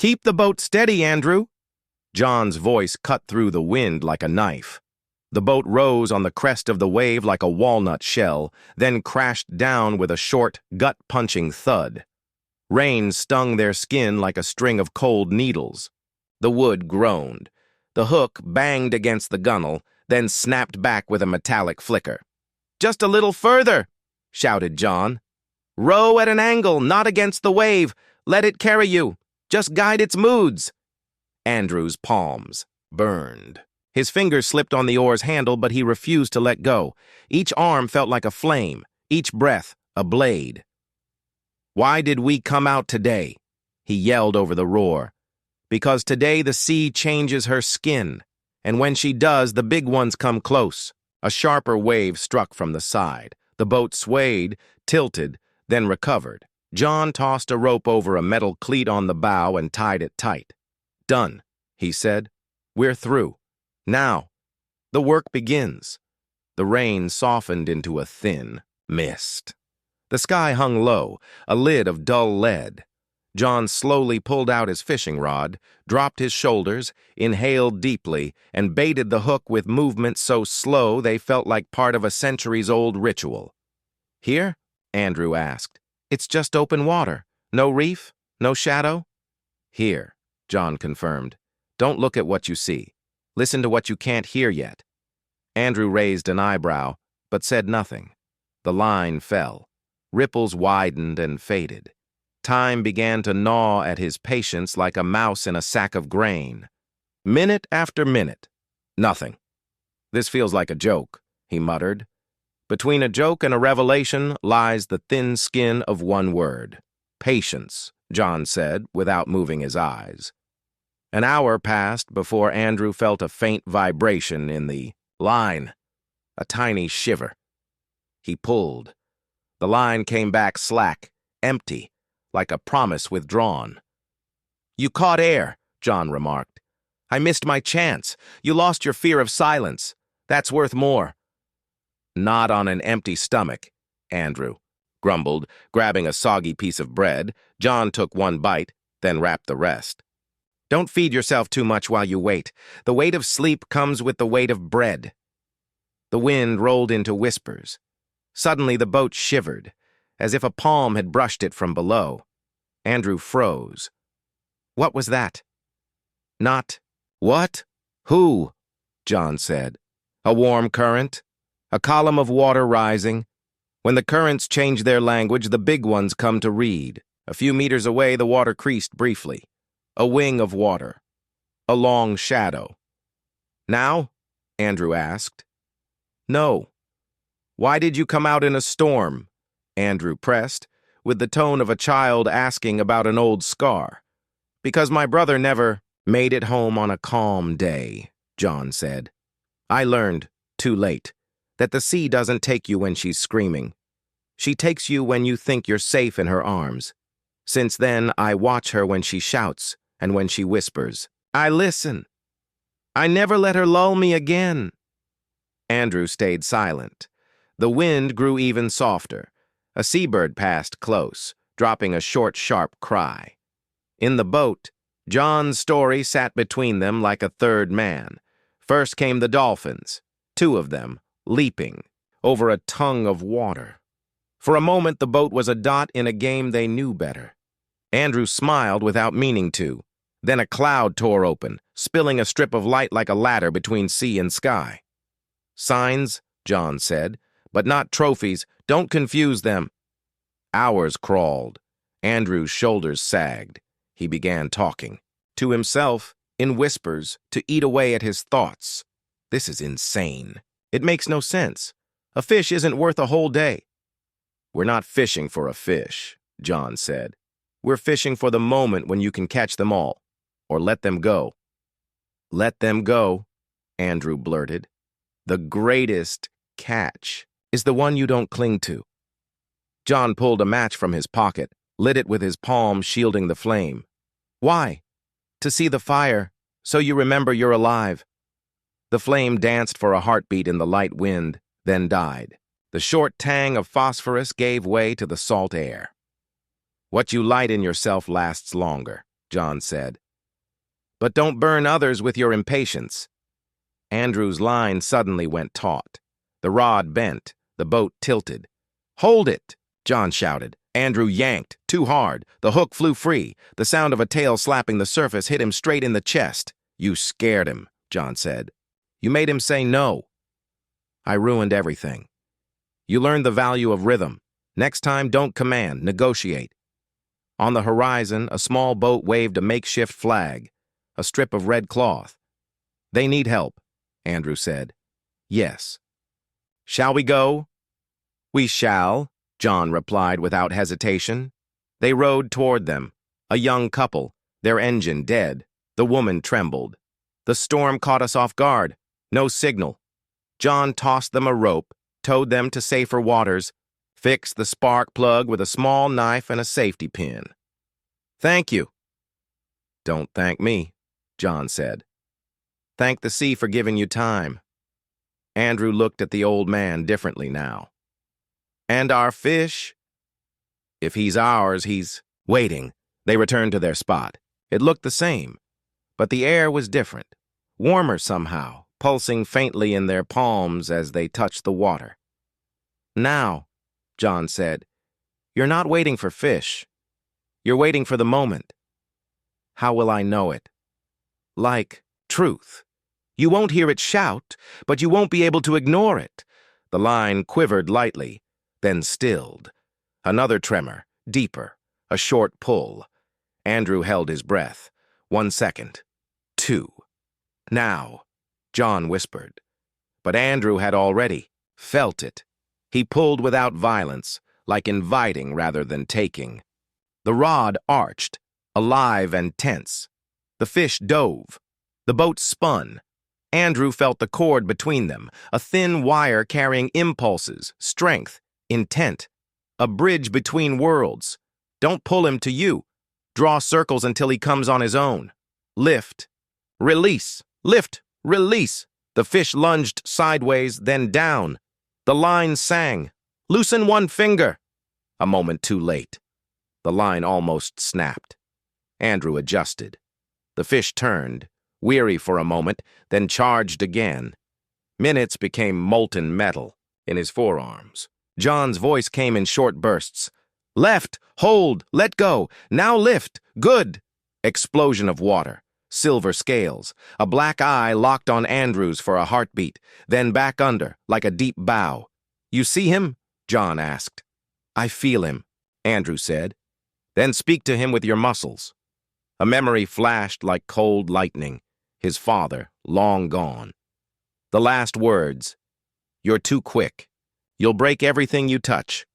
Keep the boat steady, Andrew. John's voice cut through the wind like a knife. The boat rose on the crest of the wave like a walnut shell, then crashed down with a short, gut-punching thud. Rain stung their skin like a string of cold needles. The wood groaned. The hook banged against the gunwale, then snapped back with a metallic flicker. "Just a little further," shouted John. "Row at an angle, not against the wave. Let it carry you. Just guide its moods." Andrew's palms burned. His fingers slipped on the oar's handle, but he refused to let go. Each arm felt like a flame, each breath a blade. "Why did we come out today?" he yelled over the roar. "Because today the sea changes her skin, and when she does, the big ones come close." A sharper wave struck from the side. The boat swayed, tilted, then recovered. John tossed a rope over a metal cleat on the bow and tied it tight. "Done," he said. "We're through. Now, the work begins." The rain softened into a thin mist. The sky hung low, a lid of dull lead. John slowly pulled out his fishing rod, dropped his shoulders, inhaled deeply, and baited the hook with movements so slow they felt like part of a centuries-old ritual. "Here?" Andrew asked. "It's just open water. No reef? No shadow?" "Here," John confirmed. "Don't look at what you see. Listen to what you can't hear yet." Andrew raised an eyebrow, but said nothing. The line fell. Ripples widened and faded. Time began to gnaw at his patience like a mouse in a sack of grain. Minute after minute, nothing. "This feels like a joke," he muttered. "Between a joke and a revelation lies the thin skin of one word. Patience," John said, without moving his eyes. An hour passed before Andrew felt a faint vibration in the line, a tiny shiver. He pulled. The line came back slack, empty, like a promise withdrawn. "You caught air," John remarked. "I missed my chance. You lost your fear of silence. That's worth more." "Not on an empty stomach," Andrew grumbled, grabbing a soggy piece of bread. John took one bite, then wrapped the rest. "Don't feed yourself too much while you wait. The weight of sleep comes with the weight of bread." The wind rolled into whispers. Suddenly the boat shivered, as if a palm had brushed it from below. Andrew froze. "What was that?" "Not what? Who?" John said. "A warm current, a column of water rising. When the currents change their language, the big ones come to read. A few meters away, the water creased briefly. A wing of water. A long shadow." "Now?" Andrew asked. "No." "Why did you come out in a storm?" Andrew pressed, with the tone of a child asking about an old scar. "Because my brother never made it home on a calm day," John said. "I learned, too late, that the sea doesn't take you when she's screaming. She takes you when you think you're safe in her arms. Since then, I watch her when she shouts and when she whispers. I listen. I never let her lull me again." Andrew stayed silent. The wind grew even softer. A seabird passed close, dropping a short, sharp cry. In the boat, John's story sat between them like a third man. First came the dolphins, 2 of them, leaping over a tongue of water. For a moment, the boat was a dot in a game they knew better. Andrew smiled without meaning to. Then a cloud tore open, spilling a strip of light like a ladder between sea and sky. "Signs," John said, "but not trophies. Don't confuse them." Hours crawled. Andrew's shoulders sagged. He began talking. To himself, in whispers, to eat away at his thoughts. "This is insane. It makes no sense. A fish isn't worth a whole day." "We're not fishing for a fish," John said. "We're fishing for the moment when you can catch them all, or let them go." "Let them go," Andrew blurted. "The greatest catch is the one you don't cling to." John pulled a match from his pocket, lit it with his palm shielding the flame. "Why?" "To see the fire, so you remember you're alive." The flame danced for a heartbeat in the light wind, then died. The short tang of phosphorus gave way to the salt air. "What you light in yourself lasts longer," John said. "But don't burn others with your impatience." Andrew's line suddenly went taut. The rod bent, the boat tilted. "Hold it!" John shouted. Andrew yanked, too hard. The hook flew free. The sound of a tail slapping the surface hit him straight in the chest. "You scared him," John said. "You made him say no." "I ruined everything." "You learned the value of rhythm. Next time, don't command, negotiate." On the horizon, a small boat waved a makeshift flag, a strip of red cloth. "They need help," Andrew said. "Yes." "Shall we go?" "We shall," John replied without hesitation. They rowed toward them, a young couple, their engine dead. The woman trembled. "The storm caught us off guard. No signal." John tossed them a rope, towed them to safer waters, fixed the spark plug with a small knife and a safety pin. "Thank you." "Don't thank me," John said. "Thank the sea for giving you time." Andrew looked at the old man differently now. "And our fish?" "If he's ours, he's waiting." They returned to their spot. It looked the same, but the air was different, warmer somehow, pulsing faintly in their palms as they touched the water. "Now," John said, "you're not waiting for fish. You're waiting for the moment." "How will I know it?" "Like truth. You won't hear it shout, but you won't be able to ignore it." The line quivered lightly, then stilled. Another tremor, deeper, a short pull. Andrew held his breath. 1 second. 2. "Now," John whispered. But Andrew had already felt it. He pulled without violence, like inviting rather than taking. The rod arched, alive and tense. The fish dove. The boat spun. Andrew felt the cord between them, a thin wire carrying impulses, strength, intent. A bridge between worlds. Don't pull him to you. Draw circles until he comes on his own. Lift. Release. Lift. Release. The fish lunged sideways, then down. The line sang. "Loosen one finger." A moment too late. The line almost snapped. Andrew adjusted. The fish turned, weary for a moment, then charged again. Minutes became molten metal in his forearms. John's voice came in short bursts. "Left, hold, let go, now lift, good." Explosion of water, silver scales. A black eye locked on Andrew's for a heartbeat, then back under, like a deep bow. "You see him?" John asked. "I feel him," Andrew said. "Then speak to him with your muscles." A memory flashed like cold lightning. His father, long gone. The last words. "You're too quick. You'll break everything you touch."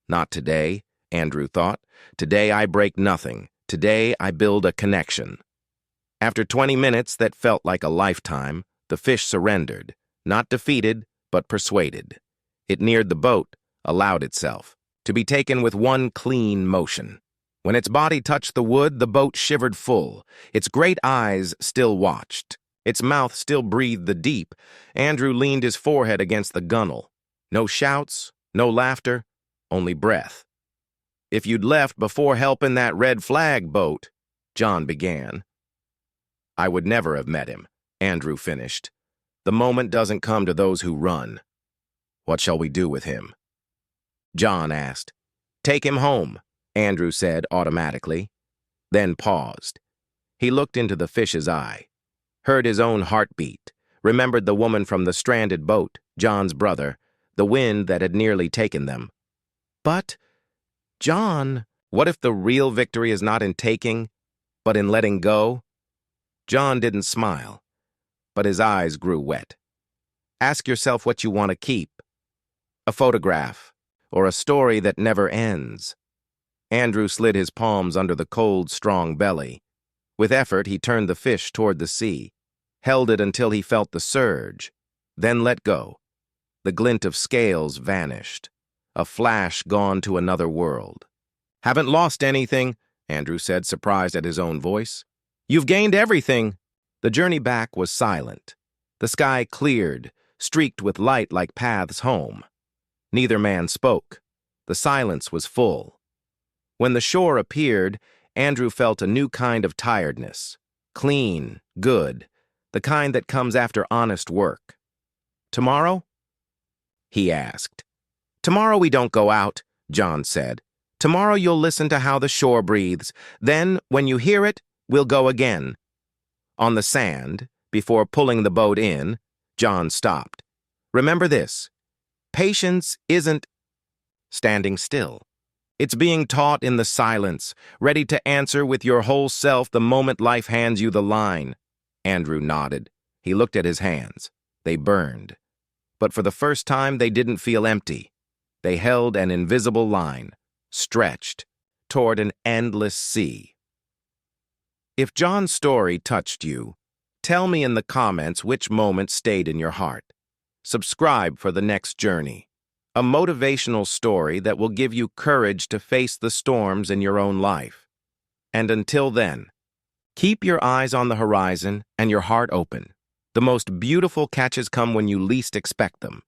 Not today, Andrew thought. Today I break nothing. Today I build a connection. After 20 minutes that felt like a lifetime, the fish surrendered, not defeated, but persuaded. It neared the boat, allowed itself, to be taken with one clean motion. When its body touched the wood, the boat shivered full. Its great eyes still watched. Its mouth still breathed the deep. Andrew leaned his forehead against the gunwale. No shouts, no laughter, only breath. "If you'd left before helping that red flag boat," John began. "I would never have met him," Andrew finished. "The moment doesn't come to those who run." "What shall we do with him?" John asked. "Take him home," Andrew said automatically, then paused. He looked into the fish's eye, heard his own heartbeat, remembered the woman from the stranded boat, John's brother, the wind that had nearly taken them. "But, John, what if the real victory is not in taking, but in letting go?" John didn't smile, but his eyes grew wet. "Ask yourself what you want to keep. A photograph, or a story that never ends." Andrew slid his palms under the cold, strong belly. With effort, he turned the fish toward the sea, held it until he felt the surge, then let go. The glint of scales vanished, a flash gone to another world. "Haven't lost anything," Andrew said, surprised at his own voice. "You've gained everything." The journey back was silent. The sky cleared, streaked with light like paths home. Neither man spoke. The silence was full. When the shore appeared, Andrew felt a new kind of tiredness. Clean, good, the kind that comes after honest work. Tomorrow? He asked. Tomorrow we don't go out, John said. Tomorrow you'll listen to how the shore breathes. Then, when you hear it, we'll go again. On the sand, before pulling the boat in, John stopped. Remember this. Patience isn't standing still. It's being taught in the silence, ready to answer with your whole self the moment life hands you the line. Andrew nodded. He looked at his hands. They burned. But for the first time, they didn't feel empty. They held an invisible line, stretched, toward an endless sea. If John's story touched you, tell me in the comments which moment stayed in your heart. Subscribe for the next journey. A motivational story that will give you courage to face the storms in your own life. And until then, keep your eyes on the horizon and your heart open. The most beautiful catches come when you least expect them.